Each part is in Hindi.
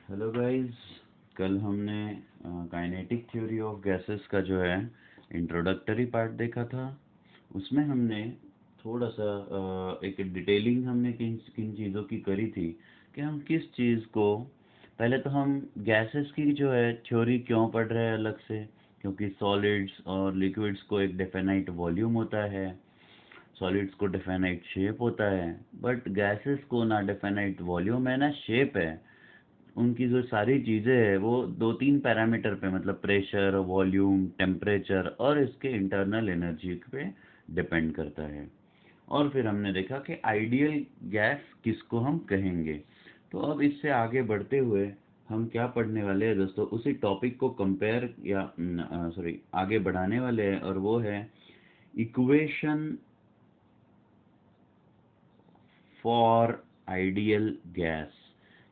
Hello guys. कल हमने काइनेटिक थ्योरी ऑफ गैसेस का जो है इंट्रोडक्टरी पार्ट देखा था। उसमें हमने थोड़ा सा एक डिटेलिंग हमने किन किन चीज़ों की करी थी कि हम किस चीज़ को पहले तो हम गैसेस की जो है थ्योरी क्यों पढ़ रहे हैं अलग से, क्योंकि सॉलिड्स और लिक्विड्स को एक डेफिनाइट वॉल्यूम होता है, सॉलिड्स को डेफिनाइट शेप होता है, बट गैसेस को ना डेफिनाइट वॉल्यूम है ना शेप है। उनकी जो सारी चीज़ें हैं वो दो तीन पैरामीटर पे, मतलब प्रेशर, वॉल्यूम, टेम्परेचर और इसके इंटरनल एनर्जी पे डिपेंड करता है। और फिर हमने देखा कि आइडियल गैस किसको हम कहेंगे। तो अब इससे आगे बढ़ते हुए हम क्या पढ़ने वाले हैं दोस्तों, उसी टॉपिक को कंपेयर या आगे बढ़ाने वाले हैं, और वो है इक्वेशन फॉर आइडियल गैस।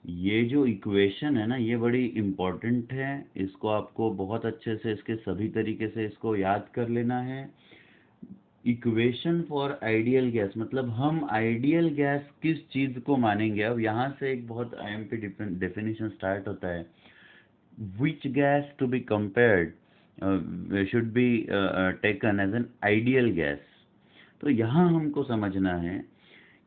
ये जो इक्वेशन है ना, ये बड़ी इम्पोर्टेंट है। इसको आपको बहुत अच्छे से इसके सभी तरीके से इसको याद कर लेना है। इक्वेशन फॉर आइडियल गैस मतलब हम आइडियल गैस किस चीज़ को मानेंगे। अब यहाँ से एक बहुत आईएमपी डेफिनेशन स्टार्ट होता है। Which gas to be compared should be taken as an ideal gas. तो यहाँ हमको समझना है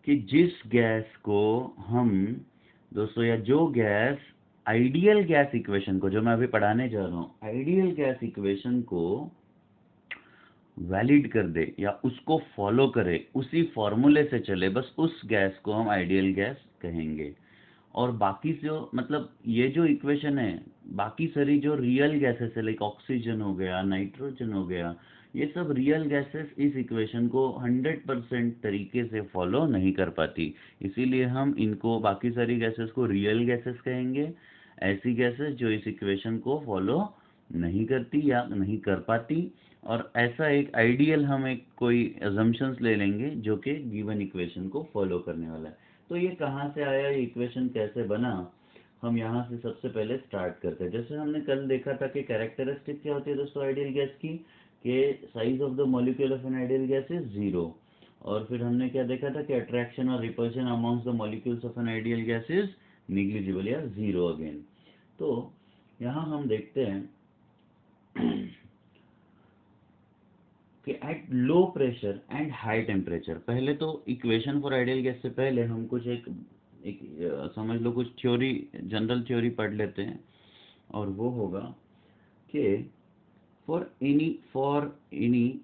कि जिस गैस को हम दोस्तों, या जो गैस आइडियल गैस इक्वेशन को, जो मैं अभी पढ़ाने जा रहा हूँ, आइडियल गैस इक्वेशन को वैलिड कर दे या उसको फॉलो करे, उसी फॉर्मूले से चले, बस उस गैस को हम आइडियल गैस कहेंगे। और बाकी जो मतलब ये जो इक्वेशन है, बाकी सारी जो रियल गैसेस है, लाइक ऑक्सीजन हो गया, नाइट्रोजन हो गया, ये सब रियल गैसेस इस इक्वेशन को 100% तरीके से फॉलो नहीं कर पाती। इसीलिए हम इनको, बाकी सारी गैसेस को रियल गैसेस कहेंगे, ऐसी गैसेस जो इस इक्वेशन को फॉलो नहीं करती या नहीं कर पाती। और ऐसा एक आइडियल हम एक कोई अजम्पशंस ले लेंगे जो कि गिवन इक्वेशन को फॉलो करने वाला है। तो ये कहाँ से आया, ये इक्वेशन कैसे बना, हम यहाँ से सबसे पहले स्टार्ट करते हैं। जैसे हमने कल देखा था कि कैरेक्टरिस्टिक क्या होती है दोस्तों आइडियल गैस की, कि size of the molecule of N ideal gas is 0। और फिर हमने क्या देखा था कि अट्रैक्शन और repulsion amongst the molecules of N ideal gas is negligible या 0 अगेन। तो यहाँ हम देखते हैं कि eight low pressure and high temperature, पहले तो इक्वेशन फॉर आइडियल गैस से पहले हम कुछ समझ लो कुछ थ्योरी, जनरल थ्योरी पढ़ लेते हैं। और वो होगा कि फॉर एनी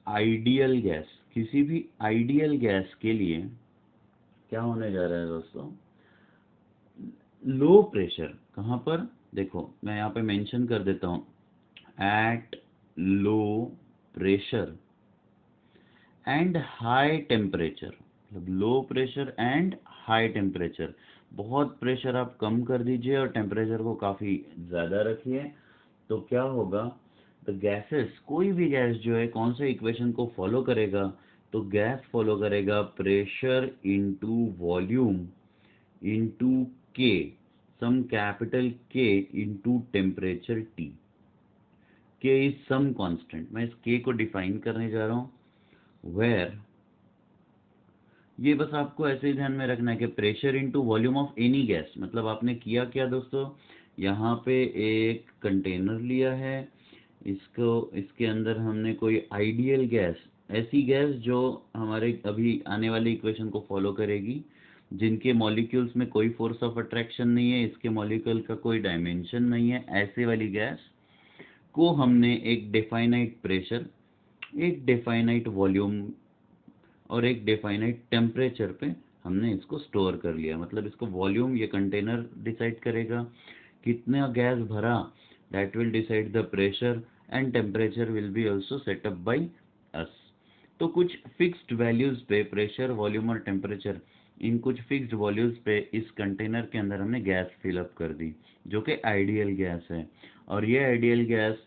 आइडियल गैस, किसी भी आइडियल गैस के लिए क्या होने जा रहा है दोस्तों, लो प्रेशर कहाँ पर, देखो मैं यहाँ पे मेंशन कर देता हूँ, at low pressure and high temperature. मतलब low pressure and high temperature, बहुत प्रेशर आप कम कर दीजिए और टेम्परेचर को काफ़ी ज़्यादा रखिए। तो क्या होगा, द गैसेस, कोई भी गैस जो है कौन से इक्वेशन को फॉलो करेगा, तो गैस फॉलो करेगा प्रेशर इनटू वॉल्यूम इनटू के, सम कैपिटल के इनटू टेम्परेचर टी। के इज सम कांस्टेंट। मैं इस के को डिफाइन करने जा रहा हूँ, वेयर, ये बस आपको ऐसे ही ध्यान में रखना है कि pressure into volume of any gas. मतलब आपने किया क्या दोस्तों, यहाँ पे एक कंटेनर लिया है, इसको, इसके अंदर हमने कोई आइडियल गैस, ऐसी गैस जो हमारे अभी आने वाली इक्वेशन को फॉलो करेगी, जिनके मॉलिक्यूल्स में कोई फोर्स ऑफ अट्रैक्शन नहीं है, इसके मॉलिक्यूल का कोई डायमेंशन नहीं है, ऐसे वाली गैस को हमने एक डेफाइनाइट प्रेशर, एक डेफाइनाइट वॉल्यूम और एक डेफाइनाइट टेम्परेचर पे हमने इसको स्टोर कर लिया। मतलब इसको वॉल्यूम ये कंटेनर डिसाइड करेगा, कितना गैस भरा, that will decide the pressure, and temperature will be also set up by us. तो कुछ फिक्स्ड वैल्यूज पे प्रेशर, वॉल्यूम और टेम्परेचर, इन कुछ फिक्स्ड वैल्यूज पे इस कंटेनर के अंदर हमने गैस फिल अप कर दी, जो कि आइडियल गैस है। और ये आइडियल गैस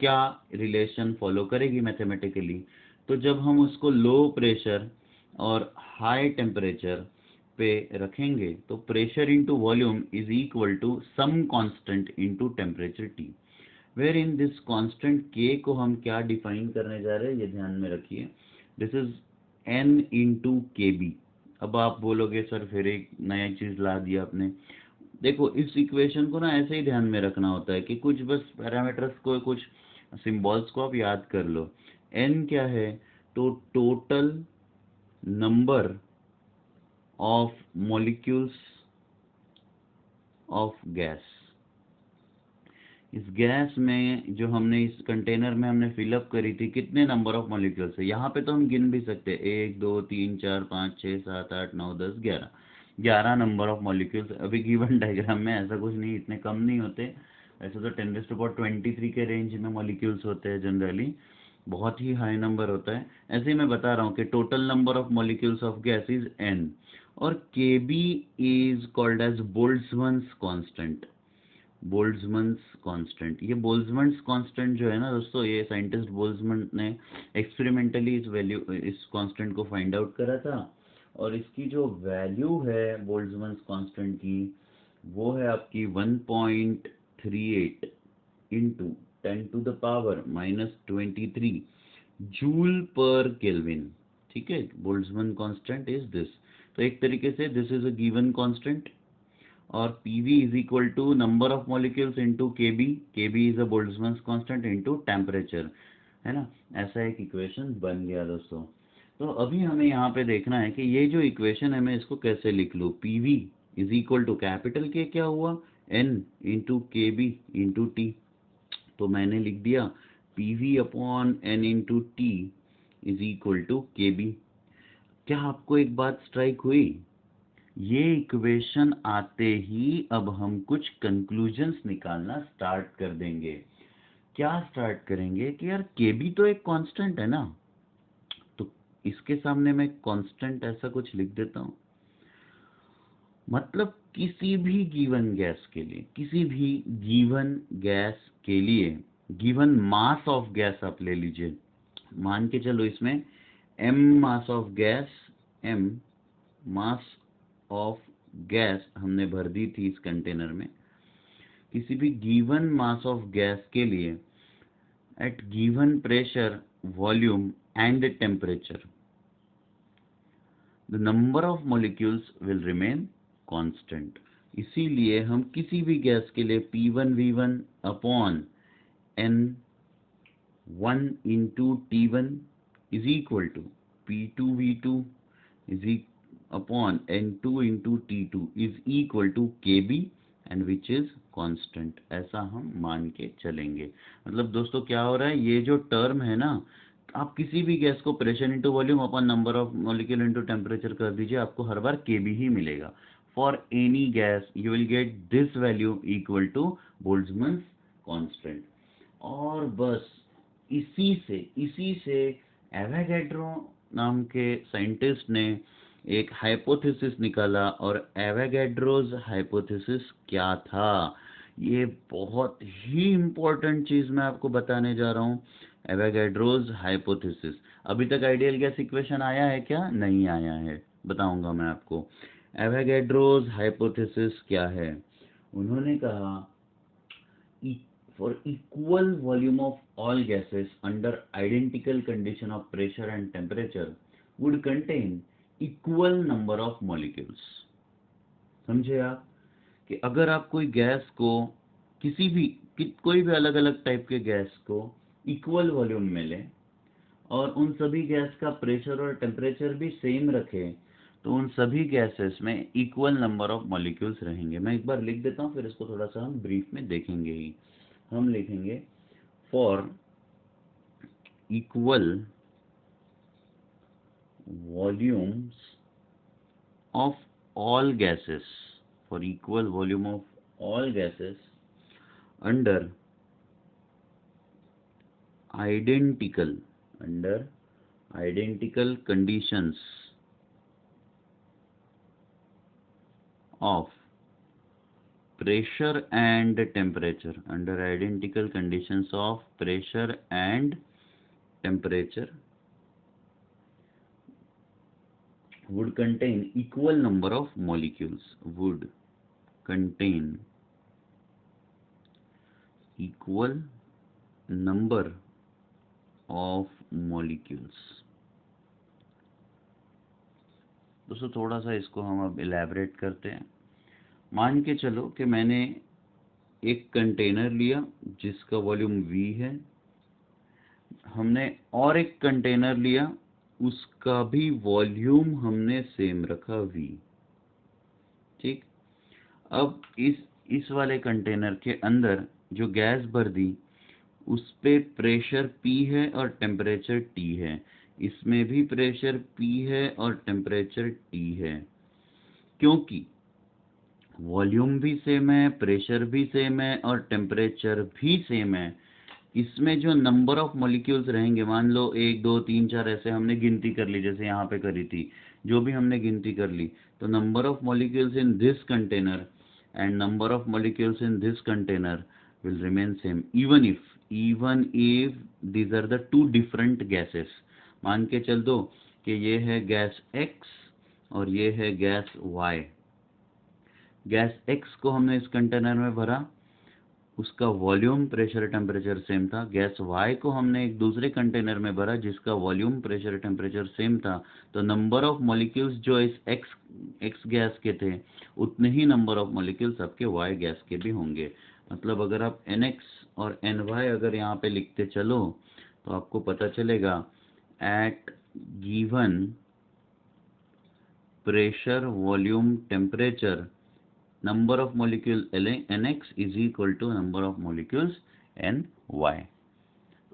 क्या रिलेशन फॉलो करेगी मैथमेटिकली, तो जब हम उसको लो प्रेशर और हाई टेम्परेचर पे रखेंगे तो pressure into volume is equal to some constant into temperature T, where in this constant K को हम क्या डिफाइन करने जा रहे हैं, ये ध्यान में रखिए, this is an into K B. अब आप बोलोगे सर फिर एक नया चीज़ ला दिया आपने, देखो इस इक्वेशन को ना ऐसे ही ध्यान में रखना होता है कि कुछ बस पैरामीटर्स को, कुछ सिंबल्स को आप याद कर लो। n क्या है, तो total number of molecules of gas. इस गैस में जो हमने इस कंटेनर में हमने फिलअप करी थी, कितने नंबर ऑफ मॉलिक्यूल्स है, यहाँ पे तो हम गिन भी सकते हैं, 1 2 3 4 5 6 7 8 9 10 11, 11 नंबर ऑफ मॉलिक्यूल्स। अभी गिवन डायग्राम में ऐसा कुछ नहीं, इतने कम नहीं होते। ऐसे तो 10⁻23 के रेंज में मॉलिक्यूल्स होते हैं जनरली, बहुत ही हाई नंबर होता है। ऐसे ही मैं बता रहा हूँ कि total number of molecules of gas is n, और kb is called as Boltzmann's constant. Boltzmann's constant, ये बोल्ट्जमैन्स कांस्टेंट जो है ना दोस्तों, ये साइंटिस्ट बोल्ट्जमैन ने एक्सपेरिमेंटली इस कांस्टेंट को फाइंड आउट करा था, और इसकी जो वैल्यू है बोल्ट्जमैन्स कांस्टेंट की, वो है आपकी 1.38 इंटू 10⁻⁻23 जूल पर केल्विन। ठीक है, बोल्ट्जमैन कांस्टेंट इज दिस। तो एक तरीके से this is a given constant, और PV is equal to number of molecules into KB, KB is a Boltzmann constant into temperature, है ना। ऐसा एक इक्वेशन बन गया दोस्तों। तो अभी हमें यहाँ पे देखना है कि ये जो इक्वेशन है मैं इसको कैसे लिख लूँ। PV is equal to capital K क्या हुआ, N into KB into T। तो मैंने लिख दिया PV upon N into T is equal to KB। क्या आपको एक बात स्ट्राइक हुई, ये इक्वेशन आते ही अब हम कुछ कंक्लूजन्स निकालना स्टार्ट कर देंगे। क्या स्टार्ट करेंगे कि यार KB तो एक कांस्टेंट है ना, तो इसके सामने मैं कांस्टेंट ऐसा कुछ लिख देता हूं। मतलब किसी भी गिवन गैस के लिए, किसी भी गिवन गैस के लिए, गिवन मास ऑफ गैस आप ले लीजिए, मान के चलो इसमें m mass of gas, m mass of gas हमने भर दी थी इस कंटेनर में। किसी भी गिवन मास ऑफ गैस के लिए at given pressure, volume and temperature, the number of molecules will remain constant. इसीलिए हम किसी भी गैस के लिए P1V1 upon N1 into T1 is equal to P2V2 is upon N2 into T2 is equal to KB and which is constant, ऐसा हम मान के चलेंगे। मतलब दोस्तों क्या हो रहा है, ये जो टर्म है ना, आप किसी भी गैस को pressure into volume upon number of molecule into temperature कर दीजिए, आपको हर बार KB ही मिलेगा। For any gas you will get this value equal to Boltzmann's constant. और बस इसी से एवोगैड्रो नाम के साइंटिस्ट ने एक हाइपोथेसिस निकाला। और एवोगैड्रोस हाइपोथेसिस क्या था, ये बहुत ही इम्पोर्टेंट चीज मैं आपको बताने जा रहा हूँ। एवोगैड्रोस हाइपोथेसिस, अभी तक आइडियल गैस इक्वेशन आया है क्या, नहीं आया है, बताऊंगा मैं आपको। एवोगैड्रोस हाइपोथेसिस क्या है, उन्होंने कहा for equal volume of all gases under identical condition of pressure and temperature would contain equal number of molecules। समझे आप, कि अगर आप कोई गैस को, किसी भी कोई भी अलग अलग टाइप के गैस को इक्वल वॉल्यूम में लें, और उन सभी गैस का प्रेशर और टेम्परेचर भी सेम रखें, तो उन सभी गैसेस में इक्वल नंबर ऑफ मॉलिक्यूल्स रहेंगे। मैं एक बार लिख देता हूँ, फिर इसको थोड़ा सा हम ब्रीफ में देखेंगे ही। हम लिखेंगे for equal volumes of all gases, for equal volume of all gases under identical conditions of pressure and temperature, under identical conditions of pressure and temperature would contain equal number of molecules, would contain equal number of molecules। दोस्तों थोड़ा सा इसको हम अब इलेबरेट करते हैं। मान के चलो कि मैंने एक कंटेनर लिया जिसका वॉल्यूम V है, हमने और एक कंटेनर लिया उसका भी वॉल्यूम हमने सेम रखा V। ठीक, अब इस वाले कंटेनर के अंदर जो गैस भर दी उस पे प्रेशर P है और टेम्परेचर T है, इसमें भी प्रेशर P है और टेम्परेचर T है। क्योंकि वॉल्यूम भी सेम है, प्रेशर भी सेम है और टेम्परेचर भी सेम है, इसमें जो नंबर ऑफ मॉलिक्यूल्स रहेंगे, मान लो 1 2 3 4 ऐसे हमने गिनती कर ली, जैसे यहाँ पे करी थी, जो भी हमने गिनती कर ली, तो number of molecules in this container and number of molecules in this container will remain same even if these are the two different gases। मान के चल दो कि ये है गैस X और ये है गैस Y। गैस X को हमने इस कंटेनर में भरा, उसका वॉल्यूम प्रेशर टेम्परेचर सेम था। गैस Y को हमने एक दूसरे कंटेनर में भरा जिसका वॉल्यूम प्रेशर टेम्परेचर सेम था। तो नंबर ऑफ मॉलिक्यूल्स जो इस X गैस के थे उतने ही नंबर ऑफ मॉलिक्यूल्स आपके Y गैस के भी होंगे। मतलब अगर आप NX और NY अगर यहाँ पे लिखते चलो तो आपको पता चलेगा at given pressure volume temperature number of molecule NX is equal to number of molecules NY।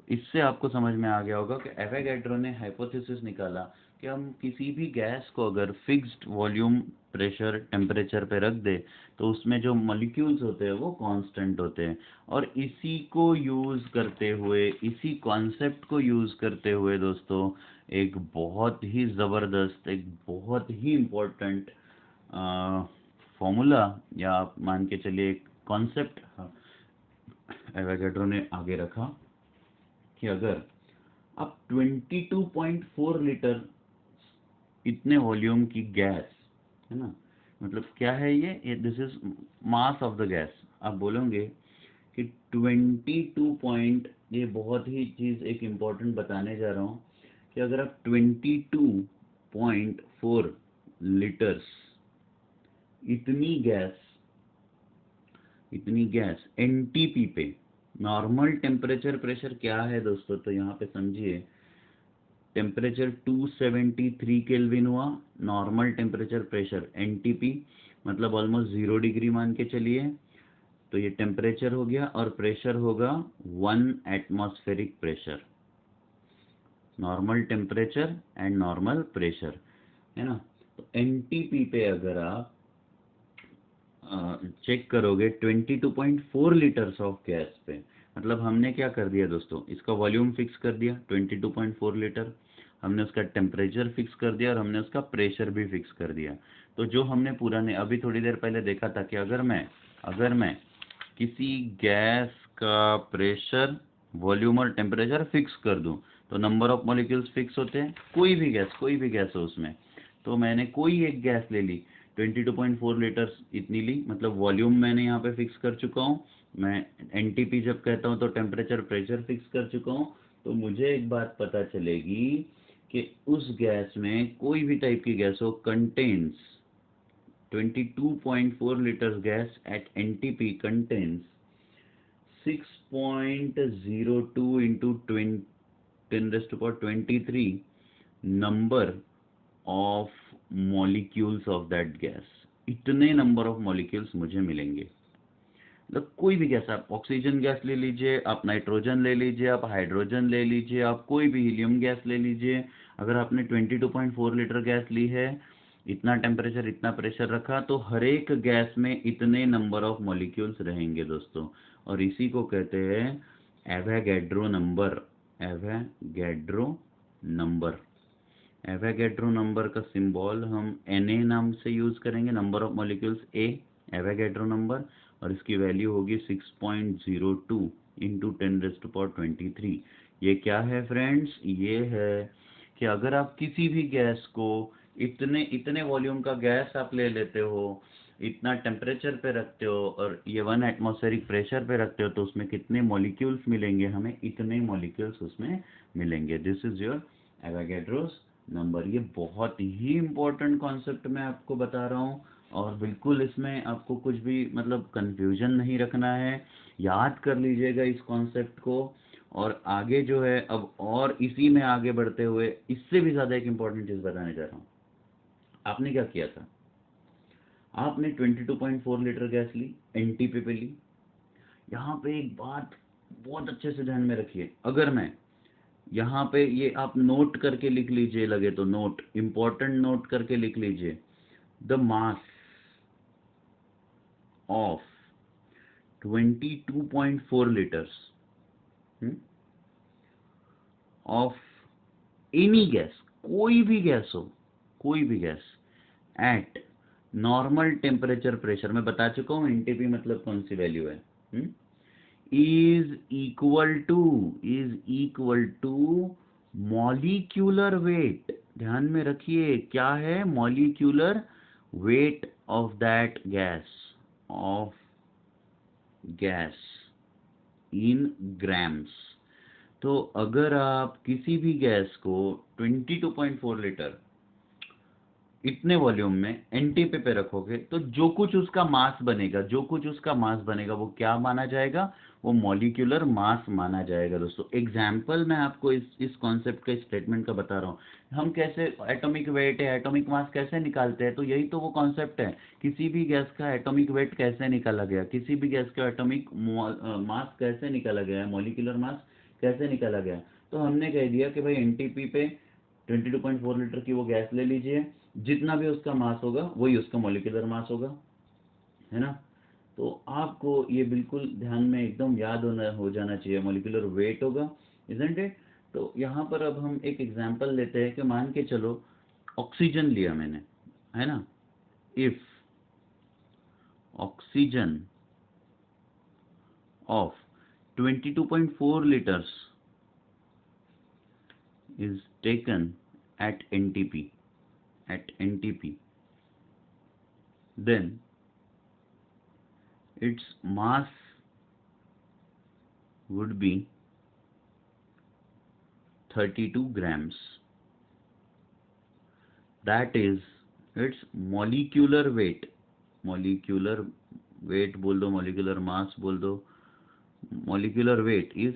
इससे आपको समझ में आ गया होगा कि एवोगैड्रो ने हाइपोथेसिस निकाला कि हम किसी भी गैस को अगर फिक्स्ड वॉल्यूम प्रेशर टेम्परेचर पे रख दे तो उसमें जो मॉलिक्यूल्स होते हैं वो कांस्टेंट होते हैं। और इसी को यूज करते हुए, इसी कॉन्सेप्ट को यूज करते हुए दोस्तों, एक बहुत ही ज़बरदस्त, एक बहुत ही इम्पोर्टेंट फॉर्मूला या आप मान के चलिए एक कॉन्सेप्ट एवोगैड्रो ने आगे रखा कि अगर आप 22.4 लीटर इतने वॉल्यूम की गैस है ना, मतलब क्या है ये this is mass of the gas. आप बोलोगे कि 22 ये बहुत ही चीज एक इम्पोर्टेंट बताने जा रहा हूँ कि अगर आप 22.4 लीटर्स इतनी गैस एनटीपी पे, नॉर्मल टेम्परेचर प्रेशर क्या है दोस्तों, तो यहाँ पे समझिए टेम्परेचर 273 केल्विन हुआ, नॉर्मल टेम्परेचर प्रेशर एनटीपी मतलब ऑलमोस्ट 0 डिग्री मान के चलिए, तो ये टेम्परेचर हो गया और प्रेशर होगा 1 atmospheric pressure, normal temperature and normal pressure है ना। तो एनटीपी पे अगर आप चेक करोगे 22.4 लीटर्स ऑफ गैस पे, मतलब हमने क्या कर दिया दोस्तों, इसका वॉल्यूम फिक्स कर दिया 22.4 लीटर, हमने उसका टेम्परेचर फिक्स कर दिया और हमने उसका प्रेशर भी फिक्स कर दिया। तो जो हमने पुराने अभी थोड़ी देर पहले देखा था कि अगर मैं किसी गैस का प्रेशर, वॉल्यूम और टेम्परेचर फिक्स कर दूं तो नंबर ऑफ मॉलिक्यूल्स फिक्स होते हैं। कोई भी गैस हो उसमें, तो मैंने कोई एक गैस ले ली 22.4 लीटर्स इतनी ली, मतलब वॉल्यूम मैंने यहाँ पे फिक्स कर चुका हूँ, मैं एनटीपी जब कहता हूँ तो टेम्परेचर प्रेशर फिक्स कर चुका हूँ। तो मुझे एक बात पता चलेगी कि उस गैस में कोई भी टाइप की गैस हो contains 22.4 liters gas at NTP contains 6.02 into 10 raised to power 23 number of molecules of that gas। इतने नंबर ऑफ मॉलिक्यूल्स मुझे मिलेंगे। मतलब कोई भी गैस, आप ऑक्सीजन गैस ले लीजिए, आप नाइट्रोजन ले लीजिए, आप हाइड्रोजन ले लीजिए, आप कोई भी हीलियम गैस ले लीजिए, अगर आपने 22.4 लीटर गैस ली है, इतना टेम्परेचर इतना प्रेशर रखा, तो हर एक गैस में इतने नंबर ऑफ मॉलिक्यूल्स रहेंगे दोस्तों। और इसी को कहते हैं Avogadro number. Avogadro number, Avogadro number का सिंबल हम Na नाम से यूज करेंगे, number of molecules A, Avogadro number, और इसकी वैल्यू होगी 6.02 इंटू 10 रेज़्ड टू पावर 23। ये क्या है फ्रेंड्स, ये है कि अगर आप किसी भी गैस को इतने वॉल्यूम का गैस आप ले लेते हो, इतना टेम्परेचर पे रखते हो और ये 1 एटमॉस्फेरिक प्रेशर पे रखते हो, तो उसमें कितने मॉलिक्यूल्स मिलेंगे, हमें इतने मॉलिक्यूल्स उसमें मिलेंगे। This is your Avogadro's number. ये बहुत ही इम्पोर्टेंट कॉन्सेप्ट मैं आपको बता रहा हूँ और बिल्कुल इसमें आपको कुछ भी मतलब कंफ्यूजन नहीं रखना है, याद कर लीजिएगा इस कॉन्सेप्ट को। और आगे जो है अब और इसी में आगे बढ़ते हुए इससे भी ज़्यादा एक इम्पॉर्टेंट चीज़ बताने जा रहा हूँ। आपने क्या किया था, आपने 22.4 लीटर गैस ली, एनटीपी पे ली। यहाँ पे एक बात बहुत अच्छे से ध्यान में रखिए, अगर मैं यहाँ पे ये आप नोट करके लिख लीजिए, लगे तो नोट, इम्पोर्टेंट नोट करके लिख लीजिए, the mass of 22.4 liters of any gas, कोई भी गैस हो, कोई भी gas, at normal temperature pressure, मैं बता चुका हूँ एनटीपी मतलब कौन सी वैल्यू है, is equal to molecular weight. ध्यान में रखिए क्या है, molecular weight of that gas in grams. तो अगर आप किसी भी गैस को 22.4 लीटर इतने वॉल्यूम में एनटीपी पे रखोगे तो जो कुछ उसका मास बनेगा वो क्या माना जाएगा, वो मॉलिक्यूलर मास माना जाएगा। दोस्तों एग्जाम्पल मैं आपको इस कॉन्सेप्ट का स्टेटमेंट का बता रहा हूँ, हम कैसे एटॉमिक वेट है एटॉमिक मास कैसे निकालते हैं, तो यही तो वो कॉन्सेप्ट है, किसी भी गैस का एटॉमिक वेट कैसे निकाला गया, किसी भी गैस का एटॉमिक मास कैसे निकाला गया, मॉलिक्यूलर मास कैसे निकाला गया। तो हमने कह दिया कि भाई एनटीपी पे 22.4 लीटर की वो गैस ले लीजिए, जितना भी उसका मास होगा वही उसका मॉलिक्यूलर मास होगा, है ना। तो आपको ये बिल्कुल ध्यान में एकदम याद हो जाना चाहिए, मॉलिक्यूलर वेट होगा, इजंट इट। तो यहाँ पर अब हम एक एग्जांपल लेते हैं कि मान के चलो ऑक्सीजन लिया मैंने, है ना, if oxygen of 22.4 liters is taken at NTP, then its mass would be 32 grams. That is its molecular weight बोल दो, molecular mass बोल दो, molecular weight is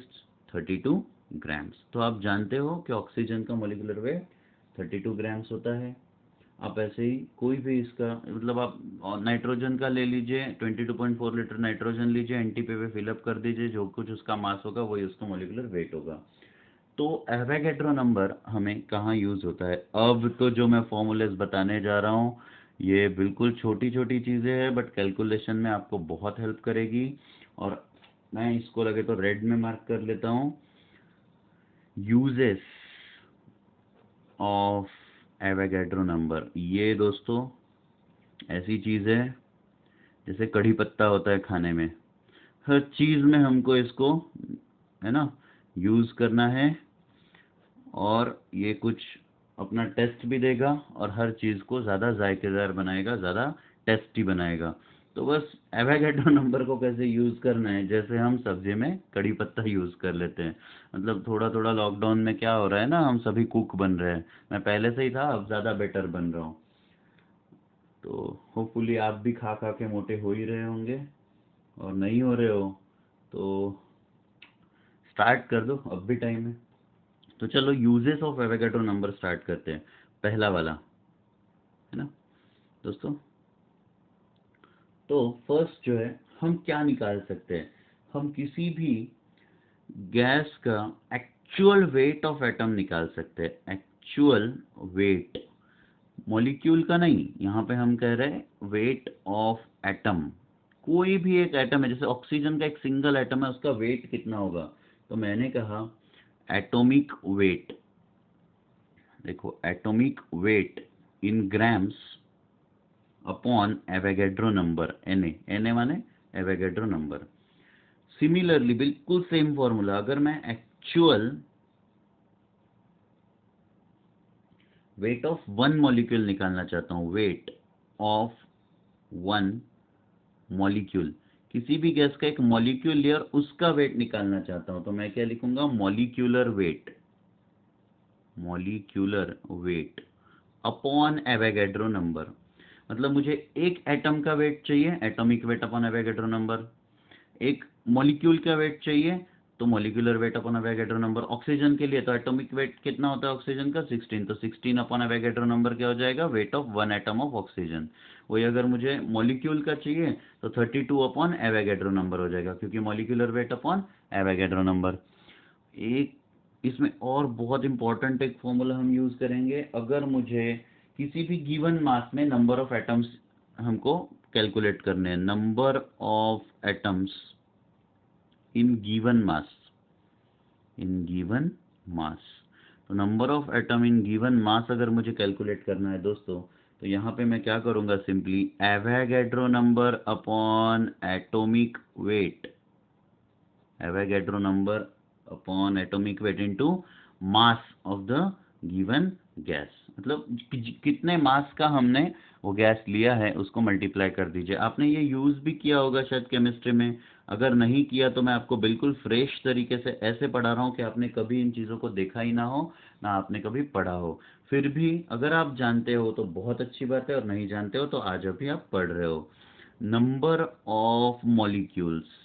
32 grams। तो आप जानते हो कि ऑक्सीजन का molecular weight 32 grams होता है। आप ऐसे ही कोई भी इसका मतलब आप नाइट्रोजन का ले लीजिए, 22.4 लीटर नाइट्रोजन लीजिए, एनटीपी पे फिलअप कर दीजिए, जो कुछ उसका मास होगा वही उसका मॉलिक्यूलर वेट होगा। तो एवोगैड्रो नंबर हमें कहाँ यूज होता है, अब तो जो मैं फॉर्मूलेस बताने जा रहा हूँ ये बिल्कुल छोटी छोटी चीजें हैं बट कैलकुलेशन में आपको बहुत हेल्प करेगी। और मैं इसको लगे तो रेड में मार्क कर लेता हूँ, यूजेस ऑफ एवोगैड्रो नंबर। ये दोस्तों ऐसी चीज है जैसे कढ़ी पत्ता होता है खाने में, हर चीज में हमको इसको, है ना, यूज करना है, और ये कुछ अपना टेस्ट भी देगा और हर चीज को ज्यादा जायकेदार बनाएगा, ज्यादा टेस्टी बनाएगा। तो बस एवोगैड्रो नंबर को कैसे यूज करना है, जैसे हम सब्जी में कड़ी पत्ता यूज कर लेते हैं, मतलब थोड़ा थोड़ा लॉकडाउन में क्या हो रहा है ना, हम सभी कुक बन रहे हैं, मैं पहले से ही था अब ज्यादा बेटर बन रहा हूँ। तो होपफुली आप भी खा खा के मोटे हो ही रहे होंगे, और नहीं हो रहे हो तो स्टार्ट कर दो, अब भी टाइम है। तो चलो uses of Avogadro number start करते हैं, पहला वाला, है ना दोस्तों। तो फर्स्ट जो है हम क्या निकाल सकते हैं, हम किसी भी गैस का एक्चुअल वेट ऑफ एटम निकाल सकते हैं, एक्चुअल वेट, मॉलिक्यूल का नहीं, यहाँ पे हम कह रहे हैं वेट ऑफ एटम। कोई भी एक एटम है, जैसे ऑक्सीजन का एक सिंगल एटम है उसका वेट कितना होगा, तो मैंने कहा एटॉमिक वेट, देखो atomic weight in grams upon Avogadro number, Na माने एवोगैड्रो नंबर। सिमिलरली बिल्कुल सेम फॉर्मूला, अगर मैं actual weight of one molecule निकालना चाहता हूँ, वेट ऑफ वन मॉलिक्यूल, किसी भी गैस का एक मॉलिक्यूल लिया और उसका वेट निकालना चाहता हूँ, तो मैं क्या लिखूंगा, molecular weight upon Avogadro number. मतलब मुझे एक एटम का वेट चाहिए, atomic weight upon Avogadro number. एक मॉलिक्यूल का वेट चाहिए तो molecular weight upon Avogadro number. Oxygen के लिए तो एटॉमिक वेट कितना होता है ऑक्सीजन का, 16, तो 16 अपॉन एवोगैड्रो नंबर क्या हो जाएगा, weight of one atom of oxygen. वही अगर मुझे मॉलिक्यूल का चाहिए तो 32 अपॉन एवोगैड्रो नंबर हो जाएगा, क्योंकि molecular weight upon Avogadro number. एक इसमें और बहुत इंपॉर्टेंट एक फॉर्मूला हम यूज करेंगे, अगर मुझे किसी भी गिवन मास में नंबर ऑफ एटम्स हमको कैलकुलेट करने हैं, number of atoms in given mass, in given mass. तो number of atom in given mass अगर मुझे कैलकुलेट करना है दोस्तों, तो यहाँ पे मैं क्या करूँगा, simply Avogadro number upon atomic weight, Avogadro number upon atomic weight into mass of the given gas, मतलब कितने मास का हमने वो गैस लिया है उसको मल्टीप्लाई कर दीजिए। आपने ये यूज भी किया होगा शायद केमिस्ट्री में, अगर नहीं किया तो मैं आपको बिल्कुल फ्रेश तरीके से ऐसे पढ़ा रहा हूँ कि आपने कभी इन चीज़ों को देखा ही ना हो, ना आपने कभी पढ़ा हो। फिर भी अगर आप जानते हो तो बहुत अच्छी बात है, और नहीं जानते हो तो आज अभी आप पढ़ रहे हो। नंबर ऑफ मॉलिक्यूल्स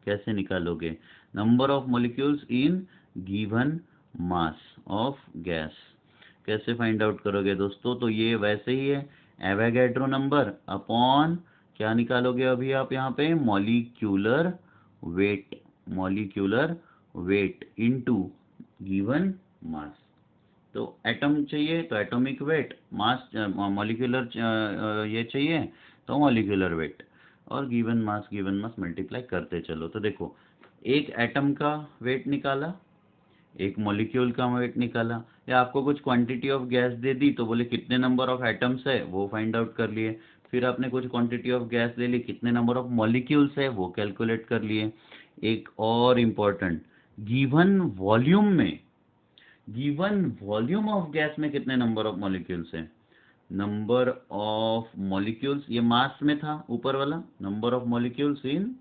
कैसे निकालोगे, number of molecules in given mass of gas कैसे फाइंड आउट करोगे दोस्तों, तो ये वैसे ही है, एवोगैड्रो नंबर अपॉन क्या निकालोगे अभी आप यहाँ पे, molecular weight, molecular weight into given mass. तो एटम चाहिए तो एटॉमिक वेट, मास मॉलिक्यूलर ये चाहिए तो मॉलिक्यूलर वेट, और गिवन मास मल्टीप्लाई करते चलो। तो देखो, एक एटम का वेट निकाला, एक मॉलिक्यूल का वेट निकाला, या आपको कुछ क्वांटिटी ऑफ गैस दे दी तो बोले कितने नंबर ऑफ एटम्स है वो फाइंड आउट कर लिए। फिर आपने कुछ क्वांटिटी ऑफ गैस ले ली, कितने नंबर ऑफ मॉलिक्यूल्स है वो कैलकुलेट कर लिए। एक और इम्पोर्टेंट, गिवन वॉल्यूम में, गिवन वॉल्यूम ऑफ गैस में कितने नंबर ऑफ मॉलिक्यूल्स हैं, नंबर ऑफ मॉलिक्यूल्स, ये मास में था ऊपर वाला, number of molecules in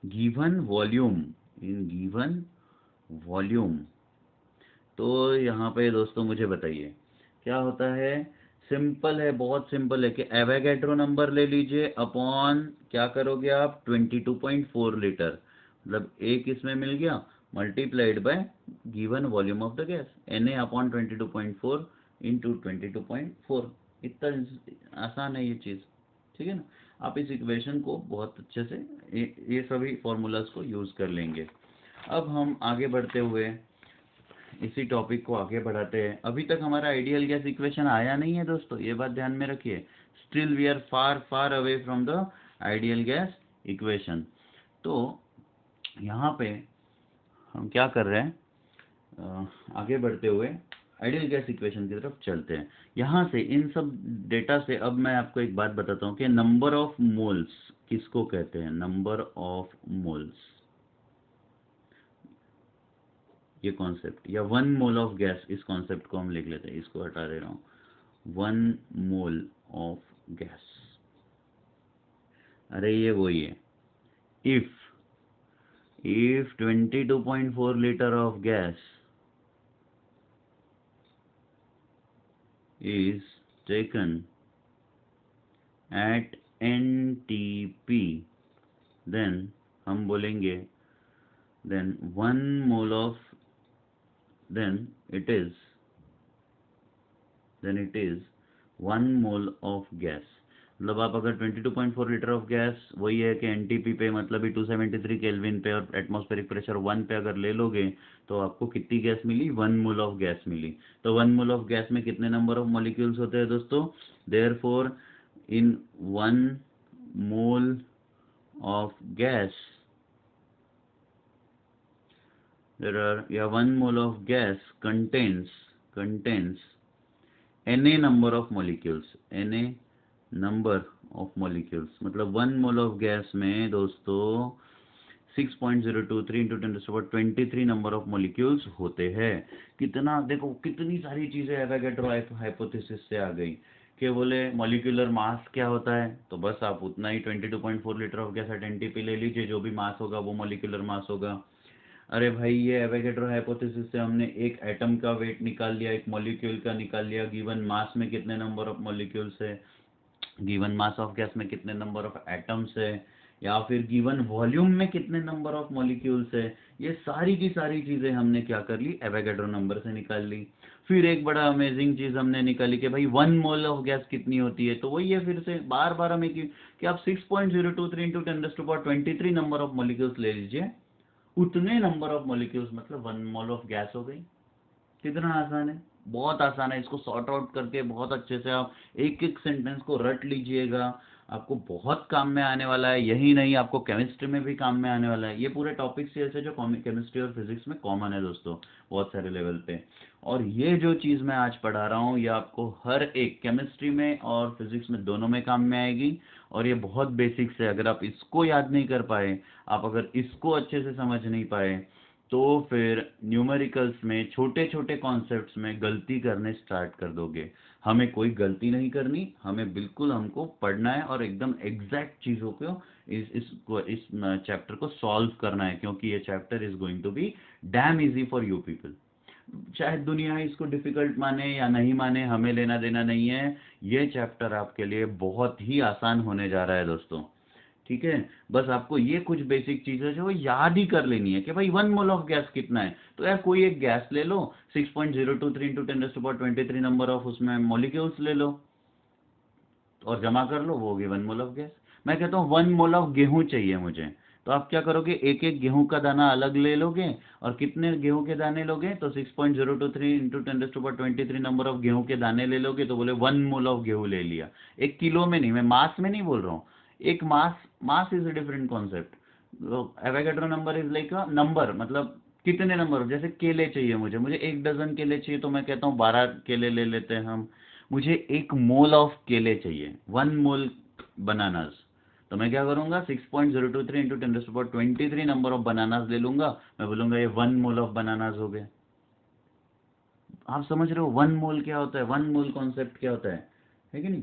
given volume, in given volume. तो यहाँ पे दोस्तों मुझे बताइए क्या होता है, सिंपल है, बहुत सिंपल है कि एवोगैड्रो नंबर ले लीजिए अपॉन क्या करोगे आप, 22.4 लीटर, मतलब एक इसमें मिल गया, multiplied by given volume of the gas, Na upon 22.4 into 22.4। इतना आसान है ये चीज़, ठीक है ना। आप इस इक्वेशन को बहुत अच्छे से ये सभी फॉर्मूलाज को यूज़ कर लेंगे। अब हम आगे बढ़ते हुए इसी टॉपिक को आगे बढ़ाते हैं। अभी तक हमारा आइडियल गैस इक्वेशन आया नहीं है दोस्तों, ये बात ध्यान में रखिए। Still we are far far away from the ideal gas equation. तो यहाँ पे हम क्या कर रहे हैं, आगे बढ़ते हुए आइडियल गैस इक्वेशन की तरफ चलते हैं। यहाँ से इन सब डेटा से अब मैं आपको एक बात बताता हूँ कि नंबर ऑफ मोल्स किसको कहते हैं, नंबर ऑफ मोल्स, ये कॉन्सेप्ट, या वन मोल ऑफ गैस, इस कॉन्सेप्ट को हम लिख लेते हैं, इसको हटा दे रहा हूँ, वन मोल ऑफ गैस। अरे ये वही है, if 22.4 liter of gas is taken at NTP, then हम बोलेंगे then 1 mole of, then it is 1 mole of gas। मतलब आप अगर 22.4 लीटर ऑफ गैस, वही है कि एनटीपी पे मतलब ही 273 केल्विन पे, और एटमॉस्फेरिक प्रेशर 1 पे अगर ले लोगे तो आपको कितनी गैस मिली, 1 मोल ऑफ गैस मिली। तो 1 मोल ऑफ गैस में कितने नंबर ऑफ मॉलिक्यूल्स होते हैं दोस्तों, therefore in 1 mole of gas there are, yeah, 1 mole of gas contains Na number of molecules, Na number of molecules, मतलब 1 mole of gas में दोस्तों 6.023 इंटू 10⁻23 नंबर ऑफ मॉलिक्यूल्स होते हैं। कितना देखो, कितनी सारी चीजें एवोगैड्रो हाइपोथेसिस से आ गई कि बोले मॉलिक्यूलर मास क्या होता है, तो बस आप उतना ही 22.4 litre of gas at NTP ले लीजिए, जो भी मास होगा वो मॉलिक्यूलर मास होगा। अरे भाई ये एवोगैड्रो हाइपोथेसिस से हमने एक एटम का वेट निकाल लिया, एक मॉलिक्यूल का निकाल लिया, गिवन मास में कितने नंबर ऑफ मॉलिक्यूल्स है, गिवन मास ऑफ गैस में कितने नंबर ऑफ एटम्स है, या फिर गिवन वॉल्यूम में कितने नंबर ऑफ मॉलिक्यूल्स है, ये सारी की सारी चीजें हमने क्या कर ली, एवोगैड्रो नंबर से निकाल ली। फिर एक बड़ा अमेजिंग चीज हमने निकाली कि भाई 1 मोल ऑफ गैस कितनी होती है, तो वही है फिर से बार बार हमें कि आप 6.023 इंटू 10⁻23 नंबर ऑफ मॉलिक्यूल्स ले लीजिए, उतने नंबर ऑफ मॉलिक्यूल्स मतलब 1 मोल ऑफ गैस हो गई। कितना आसान है, बहुत आसान है। इसको सॉर्ट आउट करके बहुत अच्छे से आप एक एक सेंटेंस को रट लीजिएगा, आपको बहुत काम में आने वाला है। यही नहीं, आपको केमिस्ट्री में भी काम में आने वाला है। ये पूरे टॉपिक्स ऐसे जो केमिस्ट्री और फिजिक्स में कॉमन है दोस्तों, बहुत सारे लेवल पे। और ये जो चीज़ मैं आज पढ़ा रहा हूँ, ये आपको हर एक केमिस्ट्री में और फिजिक्स में दोनों में काम में आएगी। और ये बहुत बेसिक्स है, अगर आप इसको याद नहीं कर पाए, आप अगर इसको अच्छे से समझ नहीं पाए, तो फिर न्यूमेरिकल्स में छोटे छोटे कॉन्सेप्ट्स में गलती करने स्टार्ट कर दोगे। हमें कोई गलती नहीं करनी, हमें बिल्कुल हमको पढ़ना है और एकदम एग्जैक्ट चीज़ों को इस चैप्टर को सॉल्व करना है, क्योंकि ये chapter is going to be damn easy for you people. चाहे दुनिया इसको डिफिकल्ट माने या नहीं माने, हमें लेना देना नहीं है। ये चैप्टर आपके लिए बहुत ही आसान होने जा रहा है दोस्तों, ठीक है। बस आपको ये कुछ बेसिक चीजें जो याद ही कर लेनी है कि भाई 1 मोल ऑफ गैस कितना है। तो यार कोई एक गैस ले लो, 6.023 इंटू 10⁻23 नंबर ऑफ उसमें मॉलिक्यूल्स ले लो और जमा कर लो, वो होगी 1 मोल ऑफ गैस। मैं कहता हूँ 1 मोल ऑफ गेहूं चाहिए मुझे, तो आप क्या करोगे, एक एक गेहूं का दाना अलग ले लोगे, और कितने गेहूं के दाने लोगे, तो 6.023 इंटू 10⁻23 नंबर ऑफ गेहूं के दाने ले लोगे, तो बोले 1 मोल ऑफ गेहूं ले लिया। एक किलो में नहीं, मैं मास में नहीं बोल रहा हूँ, एक mass, mass is a different concept. Avogadro number is like a number, मतलब कितने नंबर, जैसे केले चाहिए मुझे, 1 डजन केले चाहिए, तो मैं कहता हूँ 12 केले ले लेते हैं हम। मुझे 1 मोल ऑफ केले चाहिए, 1 मोल बनानास, तो मैं क्या करूंगा, 6.023 इंटू 10⁻23 नंबर ऑफ बनानास ले लूंगा। मैं बोलूंगा ये 1 मोल ऑफ बनानास हो गए। आप समझ रहे हो 1 मोल क्या होता है, 1 मोल कॉन्सेप्ट क्या होता है कि नहीं।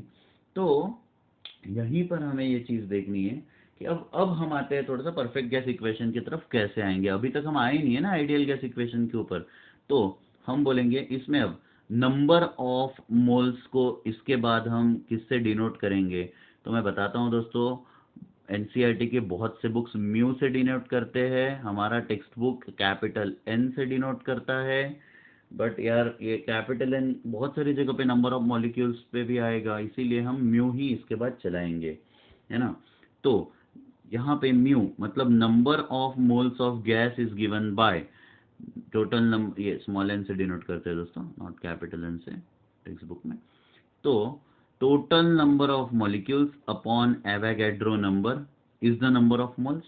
तो यहीं पर हमें ये चीज देखनी है कि अब हम आते हैं थोड़ा सा परफेक्ट गैस इक्वेशन की तरफ कैसे आएंगे। अभी तक हम आए नहीं है ना आइडियल गैस इक्वेशन के ऊपर। तो हम बोलेंगे इसमें अब नंबर ऑफ मोल्स को इसके बाद हम किससे डिनोट करेंगे, तो मैं बताता हूँ दोस्तों। एनसीईआरटी के बहुत से बुक्स म्यू से डिनोट करते हैं, हमारा टेक्स्ट बुक कैपिटल एन से डिनोट करता है। बट यार ये कैपिटल एन बहुत सारी जगह पे नंबर ऑफ मॉलिक्यूल्स पे भी आएगा, इसीलिए हम म्यू ही इसके बाद चलाएंगे, है ना। तो यहाँ पे म्यू मतलब number of moles of gas is given by total number, ये स्मॉल एन से डिनोट करते हैं दोस्तों, नॉट कैपिटल एन से टेक्स्ट बुक में। तो total number of molecules upon Avogadro number is the number of moles,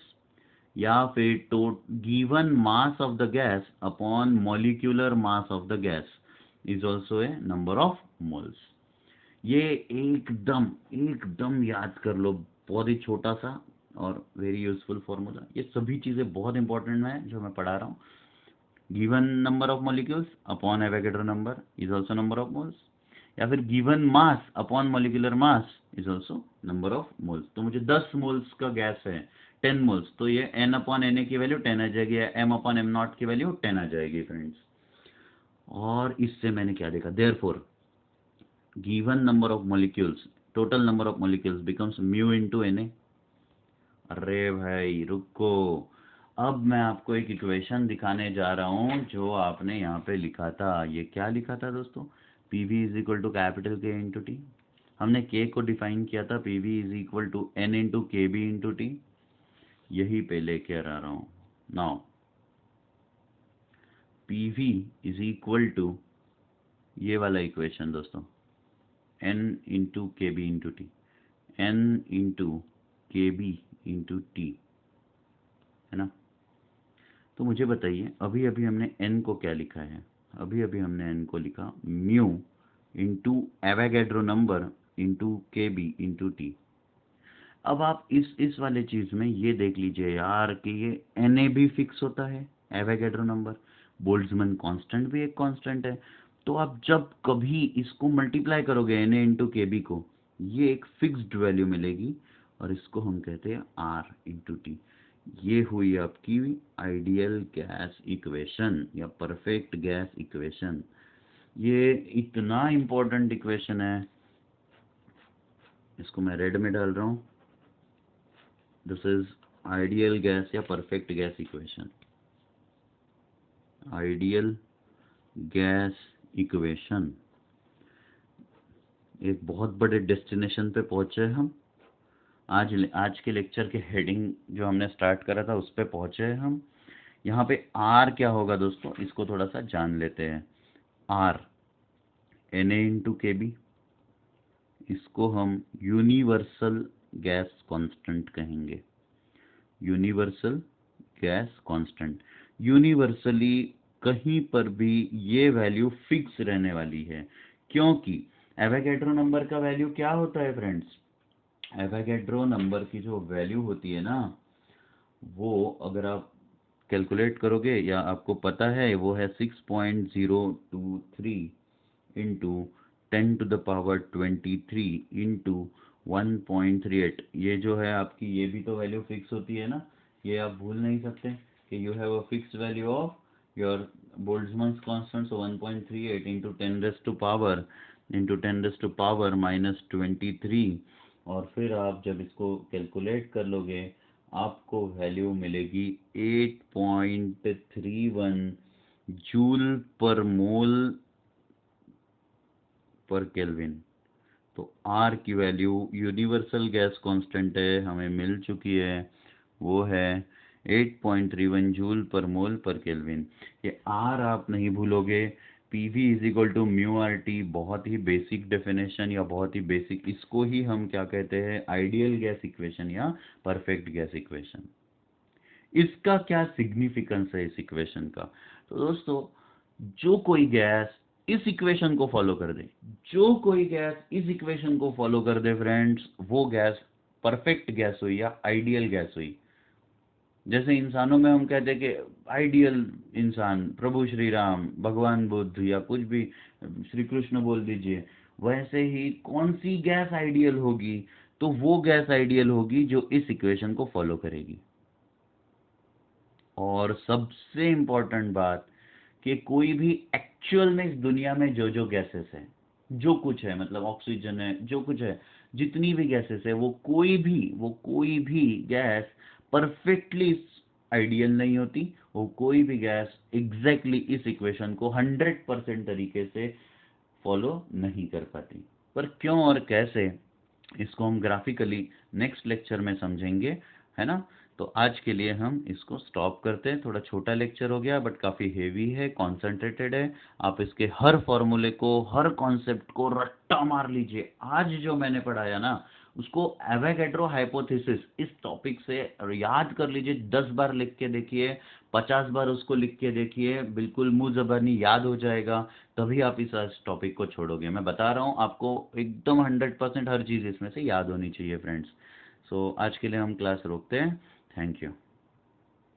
या फिर given mass of the gas upon molecular mass of the gas is also a number of moles. ये एकदम एकदम याद कर लो, बहुत ही छोटा सा और वेरी यूजफुल फॉर्मूला। ये सभी चीजें बहुत इंपॉर्टेंट है जो मैं पढ़ा रहा हूँ। Given number of molecules upon Avogadro number is also number of moles, या फिर given mass upon molecular mass is also number of moles. तो मुझे 10 मोल्स का गैस है, 10 मोल्स, तो ये n अपॉन Na की वैल्यू 10 आ जाएगी, या m अपॉन m नॉट की वैल्यू 10 आ जाएगी फ्रेंड्स। और इससे मैंने क्या देखा, therefore given number of molecules, total number of molecules becomes mu into Na। अरे भाई रुको, अब मैं आपको एक इक्वेशन दिखाने जा रहा हूं जो आपने यहाँ पे लिखा था। ये क्या लिखा था दोस्तों, PV is equal to capital K into T. हमने के को डिफाइन किया था, PV is equal to N into K B into T. यही पे लेकर आ रहा हूं now, PV is equal to ये वाला इक्वेशन दोस्तों, N into K B into T, N into K B into T, है ना। तो मुझे बताइए, अभी अभी हमने n को क्या लिखा है, अभी अभी हमने n को लिखा mu into Avogadro number into K B into T. अब आप इस वाले चीज में ये देख लीजिए यार कि ये Na भी फिक्स होता है, एवोगैड्रो नंबर, बोल्ट्जमैन कांस्टेंट भी एक कांस्टेंट है। तो आप जब कभी इसको मल्टीप्लाई करोगे Na इंटू के बी को, ये एक फिक्स्ड वैल्यू मिलेगी, और इसको हम कहते हैं R इंटू टी। ये हुई आपकी आइडियल गैस इक्वेशन या परफेक्ट गैस इक्वेशन। ये इतना इम्पोर्टेंट इक्वेशन है, इसको मैं रेड में डाल रहा हूँ। दिस इज आइडियल गैस या perfect gas equation. Ideal gas equation. एक बहुत बड़े डेस्टिनेशन पे पहुंचे हम। आज के लेक्चर के हेडिंग जो हमने स्टार्ट करा था उस पे पहुंचे हम। यहाँ पे आर क्या होगा दोस्तों, इसको थोड़ा सा जान लेते हैं। आर Na/Kb, इसको हम यूनिवर्सल गैस कांस्टेंट कहेंगे। Universal gas constant. यूनिवर्सली कहीं पर भी ये वैल्यू फिक्स रहने वाली है, क्योंकि एवोगैड्रो नंबर का वैल्यू क्या होता है फ्रेंड्स? एवोगैड्रो नंबर की जो वैल्यू होती है ना, वो अगर आप कैलकुलेट करोगे या आपको पता है, वो है 6.023 इंटू 10⁻23 इंटू 1.38। ये जो है आपकी, ये भी तो वैल्यू फिक्स होती है ना, ये आप भूल नहीं सकते कि you have a fix value of your Boltzmann constant. So 1.38 into 10⁻³ -23, और फिर आप जब इसको कैलकुलेट कर लोगे आपको वैल्यू मिलेगी 8.31 जूल पर मोल पर केल्विन। तो आर की वैल्यू यूनिवर्सल गैस कांस्टेंट है, हमें मिल चुकी है, वो है 8.31 जूल पर मोल पर केल्विन। ये आर आप नहीं भूलोगे। PV is equal to mu R T, बहुत ही बेसिक डेफिनेशन या बहुत ही बेसिक, इसको ही हम क्या कहते हैं? आइडियल गैस इक्वेशन या परफेक्ट गैस इक्वेशन। इसका क्या सिग्निफिकेंस है इस इक्वेशन का? तो दोस्तों, जो कोई गैस इस इक्वेशन को फॉलो कर दे, जो कोई गैस इस इक्वेशन को फॉलो कर दे फ्रेंड्स, वो गैस परफेक्ट गैस हुई या आइडियल गैस हुई। जैसे इंसानों में हम कहते हैं कि आइडियल इंसान प्रभु श्री राम, भगवान बुद्ध, या कुछ भी श्री कृष्ण बोल दीजिए, वैसे ही कौन सी गैस आइडियल होगी? तो वो गैस आइडियल होगी जो इस इक्वेशन को फॉलो करेगी। और सबसे इंपॉर्टेंट बात कि कोई भी एक्चुअल में इस दुनिया में जो जो गैसेस है, जो कुछ है, मतलब ऑक्सीजन है, जो कुछ है, जितनी भी गैसेस है, वो कोई भी गैस परफेक्टली आइडियल नहीं होती। वो कोई भी गैस एग्जैक्टली इस इक्वेशन को 100% तरीके से फॉलो नहीं कर पाती। पर क्यों और कैसे, इसको हम ग्राफिकली नेक्स्ट लेक्चर में समझेंगे, है ना? तो आज के लिए हम इसको स्टॉप करते हैं। थोड़ा छोटा लेक्चर हो गया बट काफ़ी हेवी है, कॉन्सेंट्रेटेड है। आप इसके हर फॉर्मूले को, हर कॉन्सेप्ट को रट्टा मार लीजिए। आज जो मैंने पढ़ाया ना, उसको एवोगैड्रो हाइपोथेसिस इस टॉपिक से याद कर लीजिए। 10 बार लिख के देखिए, 50 बार उसको लिख के देखिए, बिल्कुल मुंह ज़बानी याद हो जाएगा। तभी आप इस टॉपिक को छोड़ोगे। मैं बता रहा हूँ आपको, एकदम 100% हर चीज़ इसमें से याद होनी चाहिए फ्रेंड्स। सो आज के लिए हम क्लास रोकते हैं। Thank you.